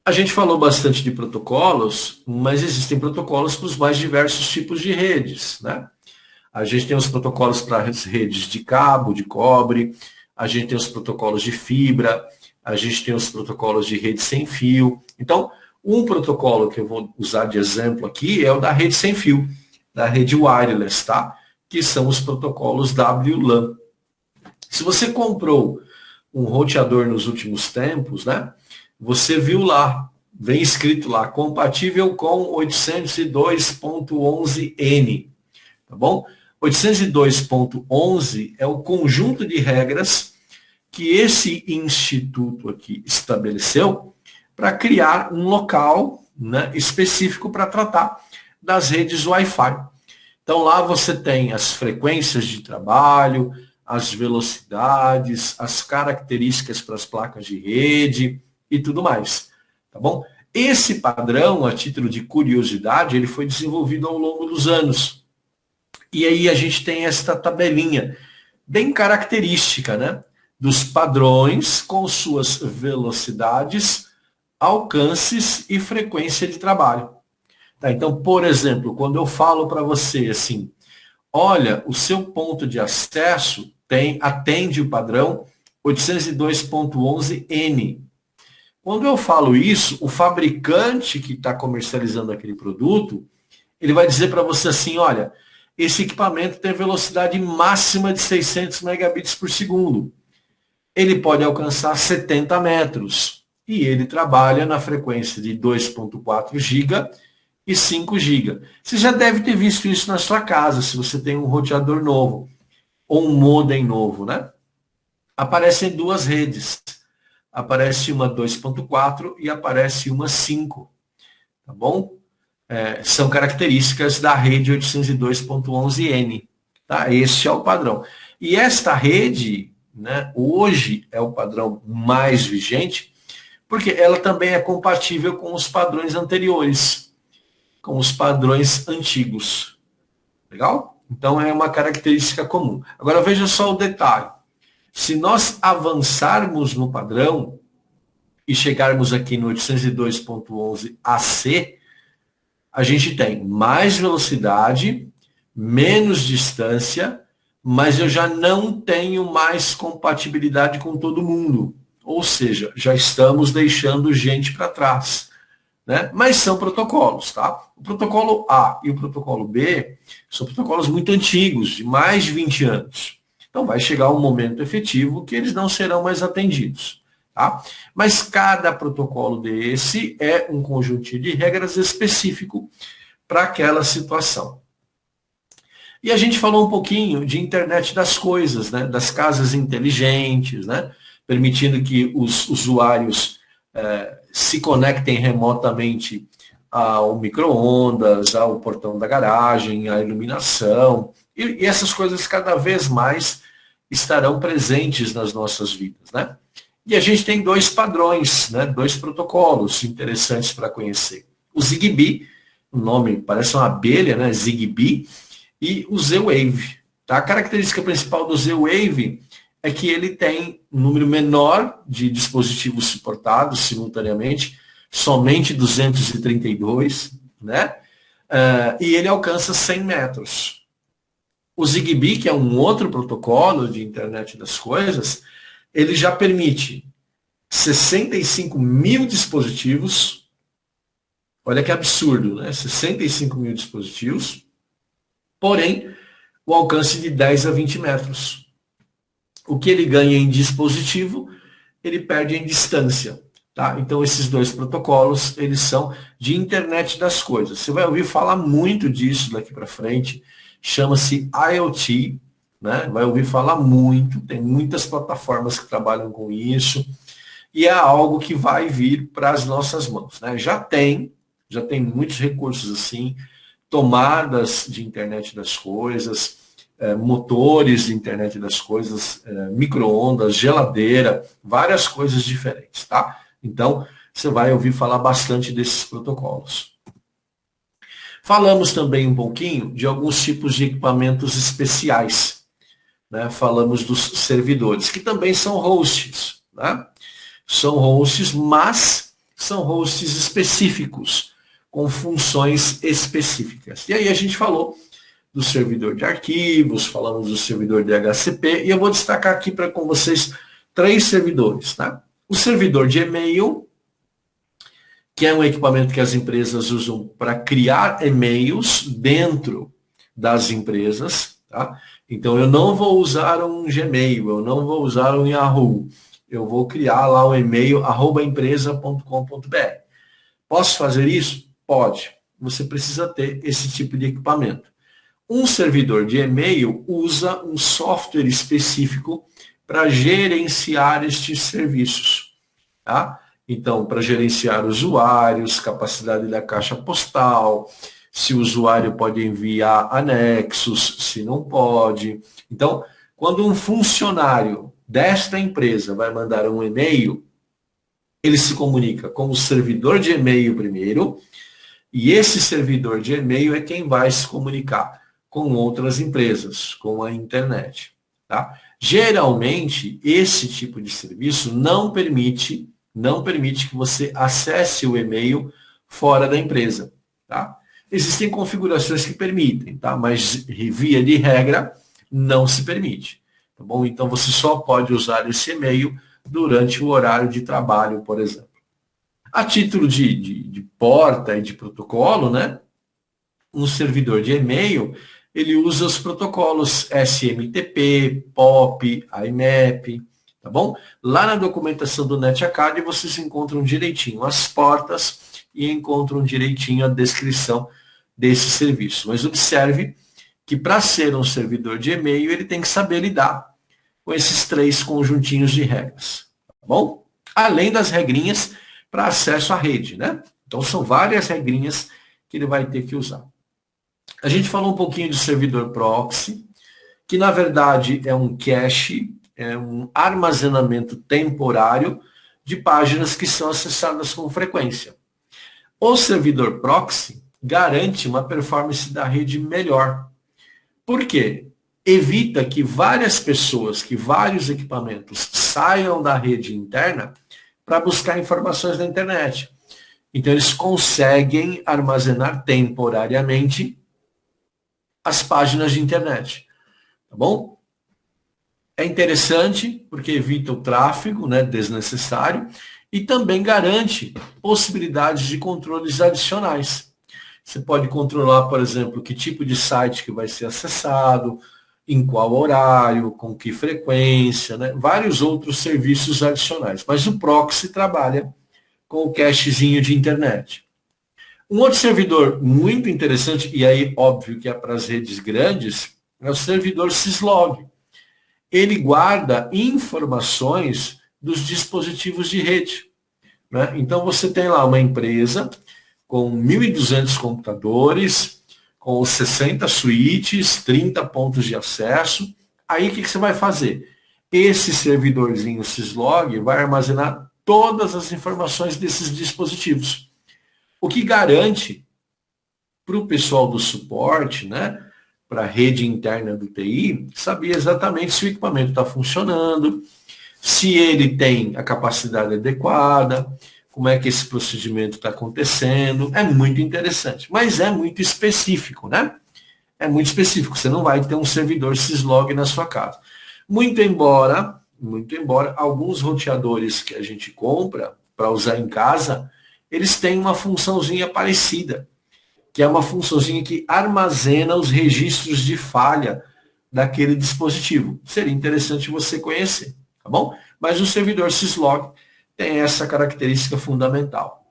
A gente falou bastante de protocolos, mas existem protocolos para os mais diversos tipos de redes, né? A gente tem os protocolos para as redes de cabo, de cobre, a gente tem os protocolos de fibra, a gente tem os protocolos de rede sem fio. Então, um protocolo que eu vou usar de exemplo aqui é o da rede sem fio, da rede wireless, tá? Que são os protocolos WLAN. Se você comprou um roteador nos últimos tempos, né? Você viu lá, vem escrito lá, compatível com 802.11n, tá bom? 802.11 é o conjunto de regras que esse instituto aqui estabeleceu para criar um local, né, específico para tratar das redes Wi-Fi. Então lá você tem as frequências de trabalho, as velocidades, as características para as placas de rede e tudo mais, tá bom? Esse padrão, a título de curiosidade, ele foi desenvolvido ao longo dos anos. E aí a gente tem esta tabelinha bem característica, né? Dos padrões com suas velocidades, alcances e frequência de trabalho. Tá? Então, por exemplo, quando eu falo para você assim, olha, o seu ponto de acesso atende o padrão 802.11n. Quando eu falo isso, o fabricante que está comercializando aquele produto, ele vai dizer para você assim, olha, esse equipamento tem velocidade máxima de 600 megabits por segundo. Ele pode alcançar 70 metros. E ele trabalha na frequência de 2.4 GB e 5 GB. Você já deve ter visto isso na sua casa, se você tem um roteador novo, ou um modem novo, né? Aparecem duas redes. Aparece uma 2.4 e aparece uma 5. Tá bom? São características da rede 802.11n. Tá? Este é o padrão. E esta rede, né, hoje é o padrão mais vigente, porque ela também é compatível com os padrões anteriores, com os padrões antigos. Legal? Então é uma característica comum. Agora veja só o detalhe. Se nós avançarmos no padrão e chegarmos aqui no 802.11ac, a gente tem mais velocidade, menos distância, mas eu já não tenho mais compatibilidade com todo mundo. Ou seja, já estamos deixando gente para trás. Né? Mas são protocolos, tá? O protocolo A e o protocolo B são protocolos muito antigos, de mais de 20 anos. Então vai chegar um momento efetivo que eles não serão mais atendidos. Tá? Mas cada protocolo desse é um conjunto de regras específico para aquela situação. E a gente falou um pouquinho de internet das coisas, né? Das casas inteligentes, né? Permitindo que os usuários se conectem remotamente ao micro-ondas, ao portão da garagem, à iluminação, e essas coisas cada vez mais estarão presentes nas nossas vidas, né? E a gente tem dois padrões, né? Dois protocolos interessantes para conhecer. O Zigbee, o nome parece uma abelha, né? Zigbee, e o Z-Wave. Tá? A característica principal do Z-Wave é que ele tem um número menor de dispositivos suportados simultaneamente, somente 232, né? E ele alcança 100 metros. O Zigbee, que é um outro protocolo de internet das coisas, ele já permite 65 mil dispositivos, olha que absurdo, né? 65 mil dispositivos, porém, o alcance de 10 a 20 metros. O que ele ganha em dispositivo, ele perde em distância. Tá? Então, esses dois protocolos, eles são de internet das coisas. Você vai ouvir falar muito disso daqui para frente. Chama-se IoT. Né? Vai ouvir falar muito. Tem muitas plataformas que trabalham com isso. E é algo que vai vir para as nossas mãos. Né? Já tem muitos recursos assim, tomadas de internet das coisas, motores de internet das coisas, micro-ondas, geladeira, várias coisas diferentes, tá? Então, você vai ouvir falar bastante desses protocolos. Falamos também um pouquinho de alguns tipos de equipamentos especiais, né? Falamos dos servidores, que também são hosts, né? São hosts, mas são hosts específicos, com funções específicas. E aí a gente falou do servidor de arquivos, falamos do servidor de DHCP, e eu vou destacar aqui com vocês 3 servidores. Tá? O servidor de e-mail, que é um equipamento que as empresas usam para criar e-mails dentro das empresas. Tá? Então, eu não vou usar um Gmail, eu não vou usar um Yahoo. Eu vou criar lá um e-mail @empresa.com.br. Posso fazer isso? Pode. Você precisa ter esse tipo de equipamento. Um servidor de e-mail usa um software específico para gerenciar estes serviços. Tá? Então, para gerenciar usuários, capacidade da caixa postal, se o usuário pode enviar anexos, se não pode. Então, quando um funcionário desta empresa vai mandar um e-mail, ele se comunica com o servidor de e-mail primeiro, e esse servidor de e-mail é quem vai se comunicar com outras empresas, com a internet. Tá? Geralmente, esse tipo de serviço não permite que você acesse o e-mail fora da empresa. Tá? Existem configurações que permitem, tá? Mas via de regra não se permite. Tá bom? Então você só pode usar esse e-mail durante o horário de trabalho, por exemplo. A título de porta e de protocolo, né? Um servidor de e-mail, ele usa os protocolos SMTP, POP, IMAP, tá bom? Lá na documentação do NetAcad vocês encontram direitinho as portas e encontram direitinho a descrição desse serviço. Mas observe que para ser um servidor de e-mail, ele tem que saber lidar com esses 3 conjuntinhos de regras, tá bom? Além das regrinhas para acesso à rede, né? Então são várias regrinhas que ele vai ter que usar. A gente falou um pouquinho de servidor proxy, que na verdade é um cache, é um armazenamento temporário de páginas que são acessadas com frequência. O servidor proxy garante uma performance da rede melhor. Por quê? Evita que várias pessoas, que vários equipamentos saiam da rede interna para buscar informações na internet. Então, eles conseguem armazenar temporariamente as páginas de internet. Tá bom? É interessante porque evita o tráfego, né, desnecessário e também garante possibilidades de controles adicionais. Você pode controlar, por exemplo, que tipo de site que vai ser acessado, em qual horário, com que frequência, né? Vários outros serviços adicionais. Mas o proxy trabalha com o cachezinho de internet. Um outro servidor muito interessante, e aí óbvio que é para as redes grandes, é o servidor syslog. Ele guarda informações dos dispositivos de rede. Né? Então você tem lá uma empresa com 1.200 computadores, com 60 suítes, 30 pontos de acesso. Aí o que você vai fazer? Esse servidorzinho syslog vai armazenar todas as informações desses dispositivos. O que garante para o pessoal do suporte, né, para a rede interna do TI, saber exatamente se o equipamento está funcionando, se ele tem a capacidade adequada, como é que esse procedimento está acontecendo. É muito interessante, mas é muito específico, né? É muito específico. Você não vai ter um servidor syslog na sua casa. Muito embora alguns roteadores que a gente compra para usar em casa, eles têm uma funçãozinha parecida, que é uma funçãozinha que armazena os registros de falha daquele dispositivo. Seria interessante você conhecer, tá bom? Mas o servidor syslog tem essa característica fundamental.